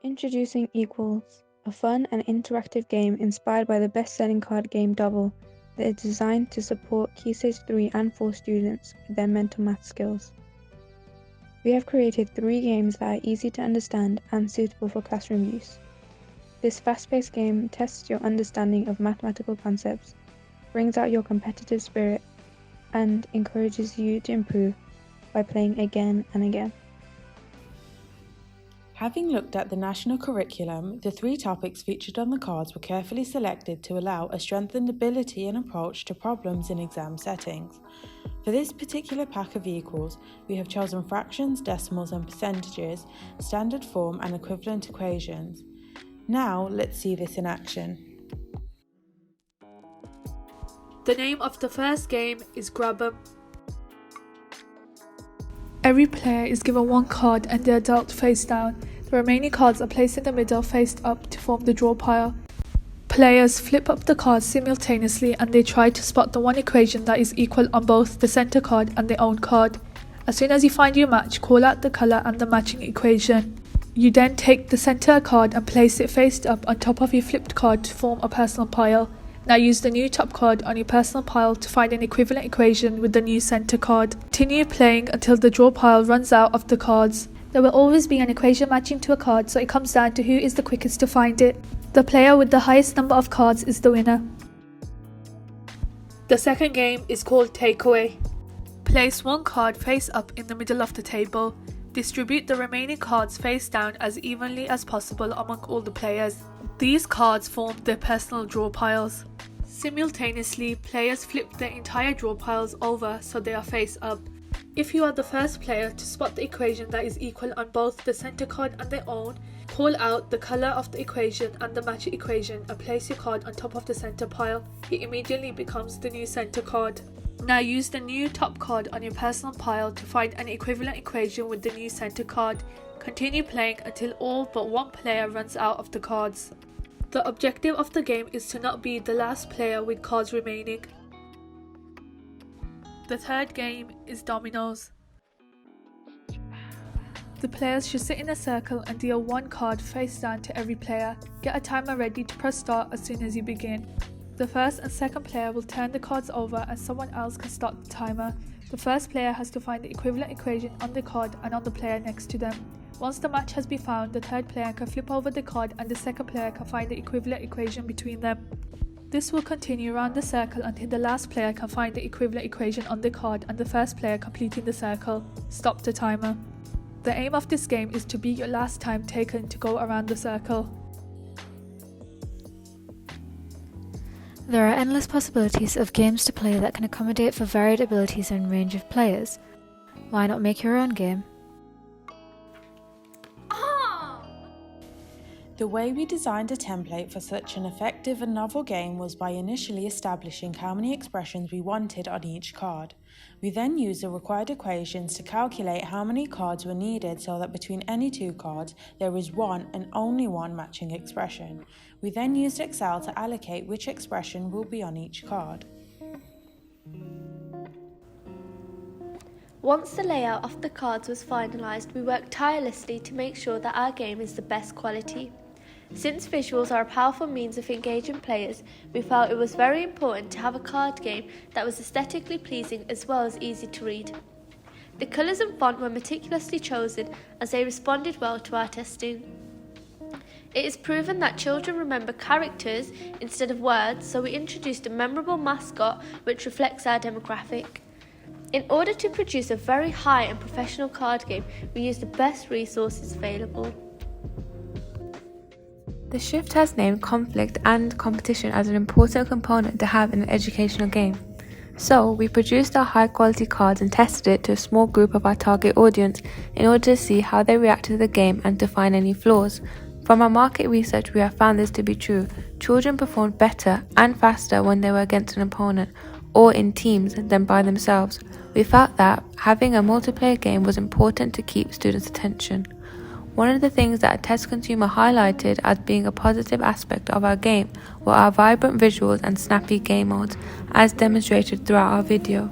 Introducing eQualz, a fun and interactive game inspired by the best-selling card game Double that is designed to support Key Stage 3 and 4 students with their mental math skills. We have created 3 games that are easy to understand and suitable for classroom use. This fast-paced game tests your understanding of mathematical concepts, brings out your competitive spirit, and encourages you to improve by playing again and again. Having looked at the national curriculum, the 3 topics featured on the cards were carefully selected to allow a strengthened ability and approach to problems in exam settings. For this particular pack of equals, we have chosen fractions, decimals and percentages, standard form and equivalent equations. Now let's see this in action. The name of the first game is Grab 'em. Every player is given 1 card and they are dealt face down. The remaining cards are placed in the middle faced up to form the draw pile. Players flip up the cards simultaneously and they try to spot the one equation that is equal on both the center card and their own card. As soon as you find your match, call out the color and the matching equation. You then take the center card and place it faced up on top of your flipped card to form a personal pile. Now use the new top card on your personal pile to find an equivalent equation with the new center card. Continue playing until the draw pile runs out of the cards. There will always be an equation matching to a card, so it comes down to who is the quickest to find it. The player with the highest number of cards is the winner. The second game is called Takeaway. Place 1 card face up in the middle of the table. Distribute the remaining cards face down as evenly as possible among all the players. These cards form their personal draw piles. Simultaneously, players flip their entire draw piles over so they are face up. If you are the first player to spot the equation that is equal on both the center card and their own, call out the color of the equation and the match equation and place your card on top of the center pile. It immediately becomes the new center card. Now use the new top card on your personal pile to find an equivalent equation with the new center card. Continue playing until all but 1 player runs out of the cards. The objective of the game is to not be the last player with cards remaining. The third game is Dominoes. The players should sit in a circle and deal 1 card face down to every player. Get a timer ready to press start as soon as you begin. The first and second player will turn the cards over and someone else can start the timer. The first player has to find the equivalent equation on the card and on the player next to them. Once the match has been found, the third player can flip over the card and the second player can find the equivalent equation between them. This will continue around the circle until the last player can find the equivalent equation on the card and the first player completing the circle. Stop the timer. The aim of this game is to beat your last time taken to go around the circle. There are endless possibilities of games to play that can accommodate for varied abilities and range of players. Why not make your own game? The way we designed a template for such an effective and novel game was by initially establishing how many expressions we wanted on each card. We then used the required equations to calculate how many cards were needed so that between any 2 cards there is 1 and only 1 matching expression. We then used Excel to allocate which expression will be on each card. Once the layout of the cards was finalised, we worked tirelessly to make sure that our game is the best quality. Since visuals are a powerful means of engaging players, we felt it was very important to have a card game that was aesthetically pleasing as well as easy to read. The colours and font were meticulously chosen as they responded well to our testing. It is proven that children remember characters instead of words, so we introduced a memorable mascot which reflects our demographic. In order to produce a very high and professional card game, we used the best resources available. The shift has named conflict and competition as an important component to have in an educational game. So, we produced our high quality cards and tested it to a small group of our target audience in order to see how they reacted to the game and to find any flaws. From our market research, we have found this to be true. Children performed better and faster when they were against an opponent or in teams than by themselves. We felt that having a multiplayer game was important to keep students' attention. One of the things that a test consumer highlighted as being a positive aspect of our game were our vibrant visuals and snappy game modes, as demonstrated throughout our video.